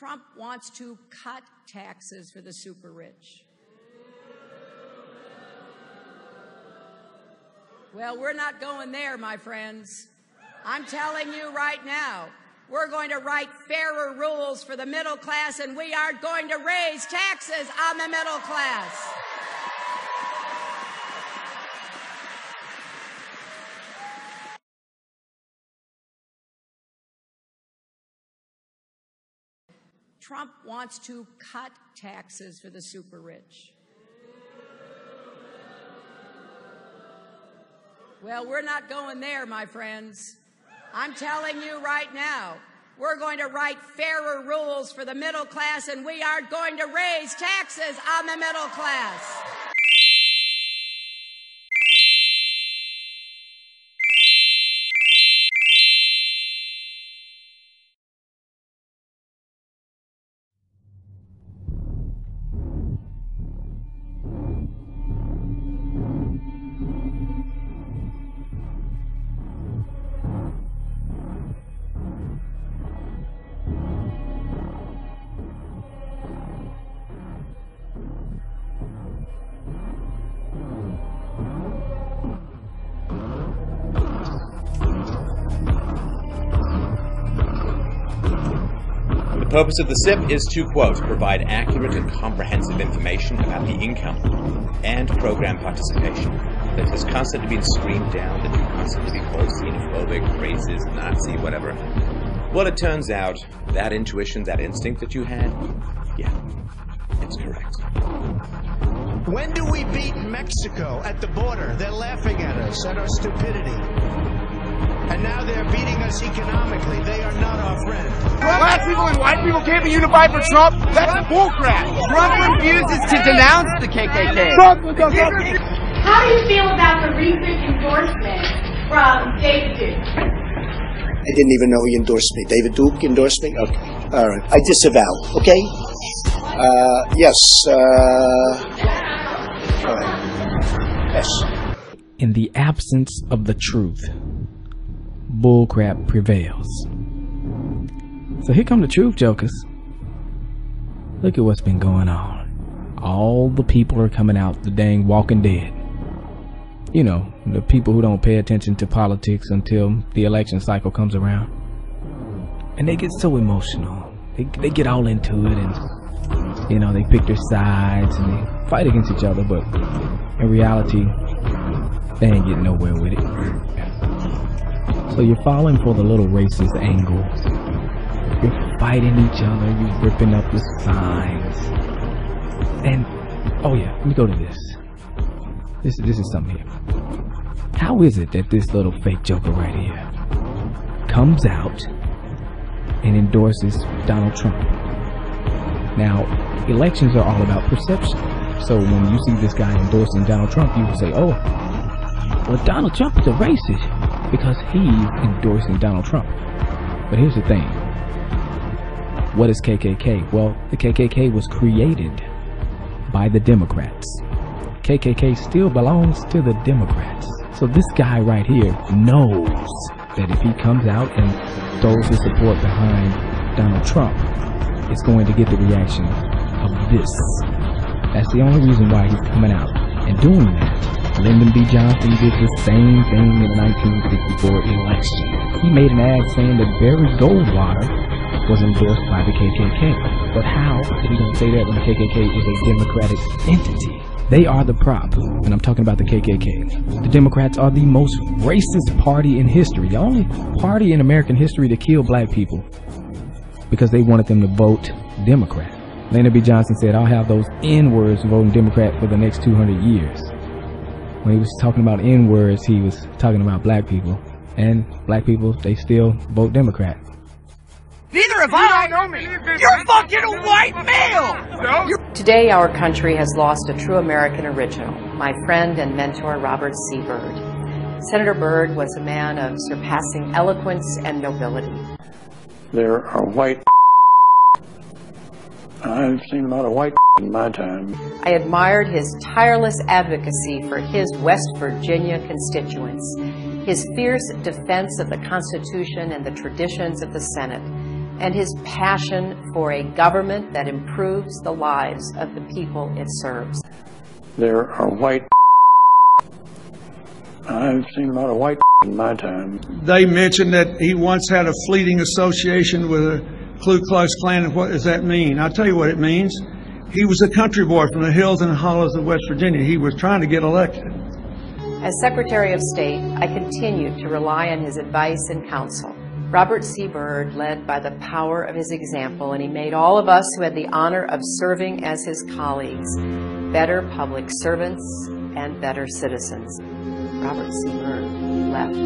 Trump wants to cut taxes for the super rich. Well, we're not going there, my friends. I'm telling you right now, we're going to write fairer rules for the middle class, and we aren't going to raise taxes on the middle class. Trump wants to cut taxes for the super rich. Well, we're not going there, my friends. I'm telling you right now, we're going to write fairer rules for the middle class, and we aren't going to raise taxes on the middle class. The purpose of the SIP is to, quote, provide accurate and comprehensive information about the income and program participation that has constantly been screamed down that you constantly be called xenophobic, racist, Nazi, whatever. Well, it turns out that intuition, that instinct that you had, yeah, it's correct. When do we beat Mexico at the border? They're laughing at us, at our stupidity. And now they're beating us economically. They are not our friend. Black people and white people can't be unified for Trump? That's bullcrap. Trump refuses to denounce the KKK. How do you feel about the recent endorsement from David Duke? I didn't even know he endorsed me. David Duke endorsed me? Okay. All right. I disavow. Okay? Yes. All right. Yes. In the absence of the truth, bullcrap prevails. So here come the truth, jokers. Look at what's been going on. All the people are coming out, the dang Walking Dead. You know, the people who don't pay attention to politics until the election cycle comes around. And they get so emotional. They get all into it, and, you know, they pick their sides and they fight against each other, but in reality, they ain't getting nowhere with it. So you're falling for the little racist angle. You're fighting each other. You're ripping up the signs. And, oh yeah, let me go to this. This is something here. How is it that this little fake joker right here comes out and endorses Donald Trump? Now, elections are all about perception. So when you see this guy endorsing Donald Trump, you say, oh, well, Donald Trump is a racist because he's endorsing Donald Trump. But here's the thing. What is KKK? Well, the KKK was created by the Democrats. KKK still belongs to the Democrats. So this guy right here knows that if he comes out and throws his support behind Donald Trump, it's going to get the reaction of this. That's the only reason why he's coming out and doing that. Lyndon B. Johnson did the same thing in the 1964 election. He made an ad saying that Barry Goldwater was endorsed by the KKK. But how did he gonna say that when the KKK is a democratic entity? They are the prop, and I'm talking about the KKK. The Democrats are the most racist party in history. The only party in American history to kill black people because they wanted them to vote Democrat. Lyndon B. Johnson said, I'll have those N-words voting Democrat for the next 200 years. When he was talking about N-words, he was talking about black people. And black people, they still vote Democrat. Neither have I. You don't know me. You're fucking a white male. No. Today, our country has lost a true American original, my friend and mentor, Robert C. Byrd. Senator Byrd was a man of surpassing eloquence and nobility. There are white. I've seen a lot of white in my time. I admired his tireless advocacy for his West Virginia constituents, his fierce defense of the Constitution and the traditions of the Senate, and his passion for a government that improves the lives of the people it serves. There are white. I've seen a lot of white in my time. They mentioned that he once had a fleeting association with a Ku Klux Klan. And what does that mean? I'll tell you what it means. He was a country boy from the hills and hollows of West Virginia. He was trying to get elected. As Secretary of State, I continued to rely on his advice and counsel. Robert C. Byrd led by the power of his example, and he made all of us who had the honor of serving as his colleagues better public servants and better citizens. Robert C. Byrd left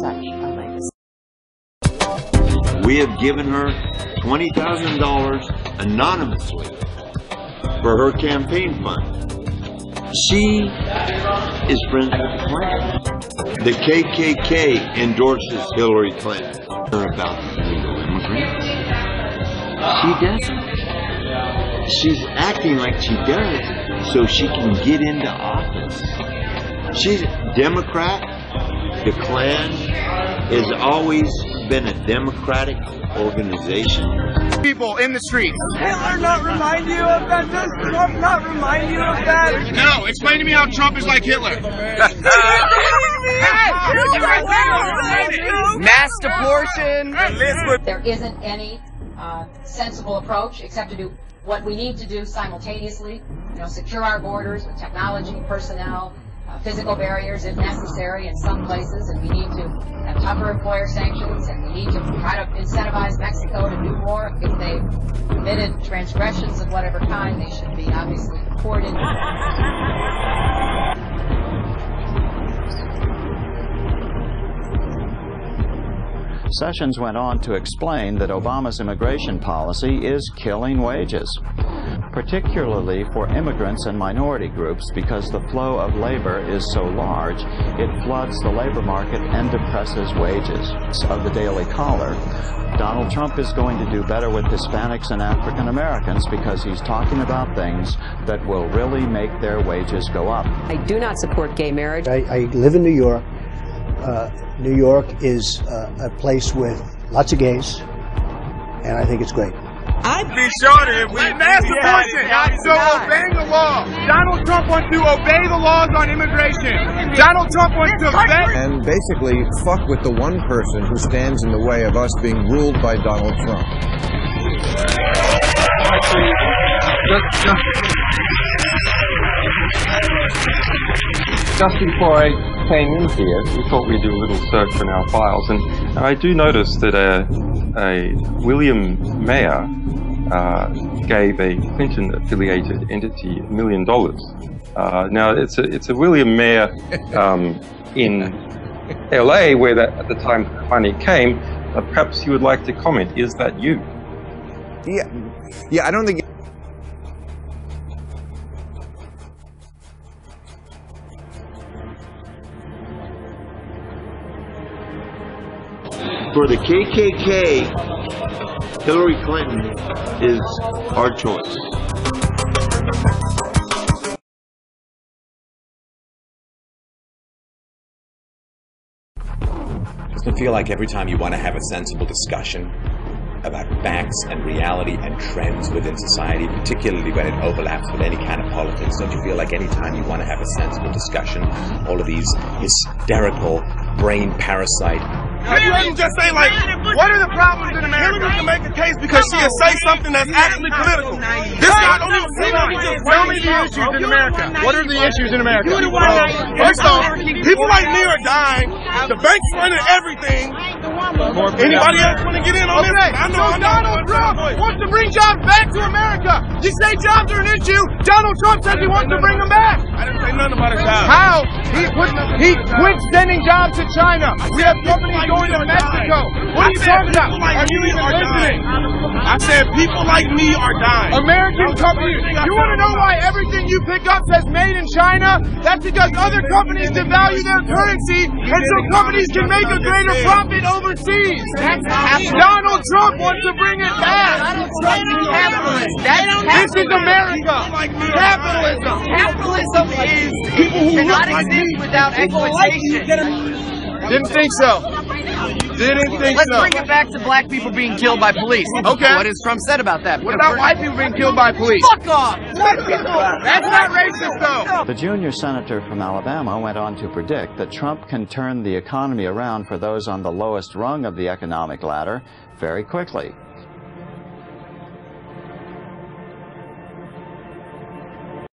such a legacy. We have given her $20,000 anonymously for her campaign fund. She is friends with the Klan. The KKK endorses Hillary Clinton. About illegal immigrants. She doesn't. She's acting like she does so she can get into office. She's a Democrat. The Klan has always been a democratic organization. People in the streets. Hitler not remind you of that? Does Trump not remind you of that? No, explain to me how Trump is like Hitler. Mass abortion. There isn't any sensible approach except to do what we need to do simultaneously. Secure our borders with technology, personnel, physical barriers if necessary in some places, and we need to have tougher employer sanctions, and we need to try to incentivize Mexico to do more. If they've committed transgressions of whatever kind, they should be obviously deported. Sessions went on to explain that Obama's immigration policy is killing wages, particularly for immigrants and minority groups, because the flow of labor is so large, it floods the labor market and depresses wages. Of the Daily Caller, Donald Trump is going to do better with Hispanics and African Americans because he's talking about things that will really make their wages go up. I do not support gay marriage. I live in New York. New York is a place with lots of gays, and I think it's great. I'd be shorter if we mass abortion. So obeying the law. Donald Trump wants to obey the laws on immigration. Donald Trump wants to obey. And basically fuck with the one person who stands in the way of us being ruled by Donald Trump. Just before I came in here, we thought we'd do a little search in our files, and I do notice that a William Mayer gave a Clinton-affiliated entity $1 million. Now, it's a William Mayer in LA, where at the time the money came. Perhaps you would like to comment. Is that you? Yeah, I don't think. For the KKK, Hillary Clinton is our choice. Doesn't it feel like every time you want to have a sensible discussion about facts and reality and trends within society, particularly when it overlaps with any kind of politics, don't you feel like any time you want to have a sensible discussion, all of these hysterical brain parasite You wouldn't just say, like, what are the problems in America? Hillary can make a case because she'll say something that's actually political. This guy don't even see me. Just tell me the issues in America. What are the issues in America? First off, people like me are dying. The bank's running everything. Anybody else want to get in on this? I know Donald Trump wants to bring jobs back to America. You say jobs are an issue. Donald Trump says he wants to bring them back. I didn't say nothing about his jobs. How? He quit sending jobs to China. We have companies going to Mexico. What are you talking about? Are you even listening? I said people like me are dying. American companies. You want to know why everything you pick up says made in China? That's because other companies devalue their currency, and so companies can make a greater profit overseas. Donald Trump wants to bring it back. This is America. Capitalism. Capitalism is people who look like me without exploitation. Didn't think so. Didn't think Let's so. bring it back to black people being killed by police. Okay. What has Trump said about that? What about white people being killed by police? Fuck off! White people! That's not racist, though. The junior senator from Alabama went on to predict that Trump can turn the economy around for those on the lowest rung of the economic ladder very quickly.